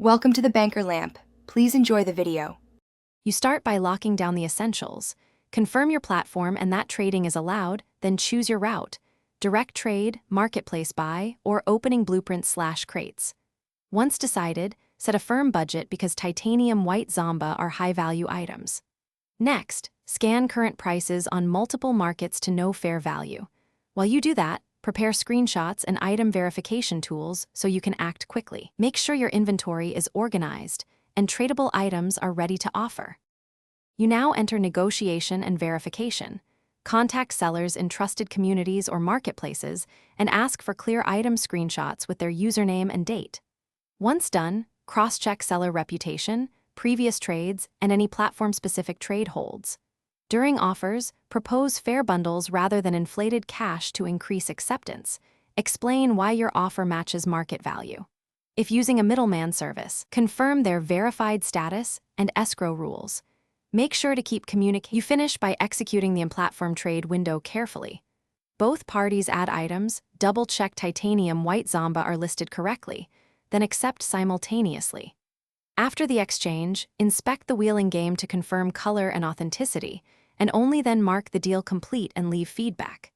Welcome to the Banker Lamp. Please enjoy the video. You start by locking down the essentials. Confirm your platform and that trading is allowed, then choose your route: direct trade, marketplace buy, or opening blueprints/crates. Once decided, set a firm budget because Titanium White Zomba are high-value items. Next, scan current prices on multiple markets to know fair value. While you do that, prepare screenshots and item verification tools so you can act quickly. Make sure your inventory is organized and tradable items are ready to offer. You now enter negotiation and verification. Contact sellers in trusted communities or marketplaces and ask for clear item screenshots with their username and date. Once done, cross-check seller reputation, previous trades, and any platform-specific trade holds. During offers, propose fair bundles rather than inflated cash to increase acceptance. Explain why your offer matches market value. If using a middleman service, confirm their verified status and escrow rules. Make sure to keep communicating. You finish by executing the in-platform trade window carefully. Both parties add items, double-check Titanium White Zomba are listed correctly, then accept simultaneously. After the exchange, inspect the wheeling game to confirm color and authenticity, and only then mark the deal complete and leave feedback.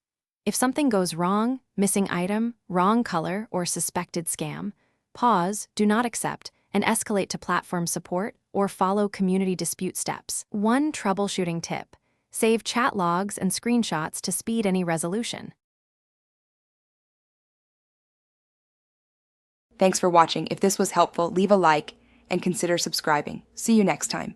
If something goes wrong, missing item, wrong color, or suspected scam, pause, do not accept, and escalate to platform support or follow community dispute steps. One troubleshooting tip: save chat logs and screenshots to speed any resolution. Thanks for watching. If this was helpful, leave a like and consider subscribing. See you next time.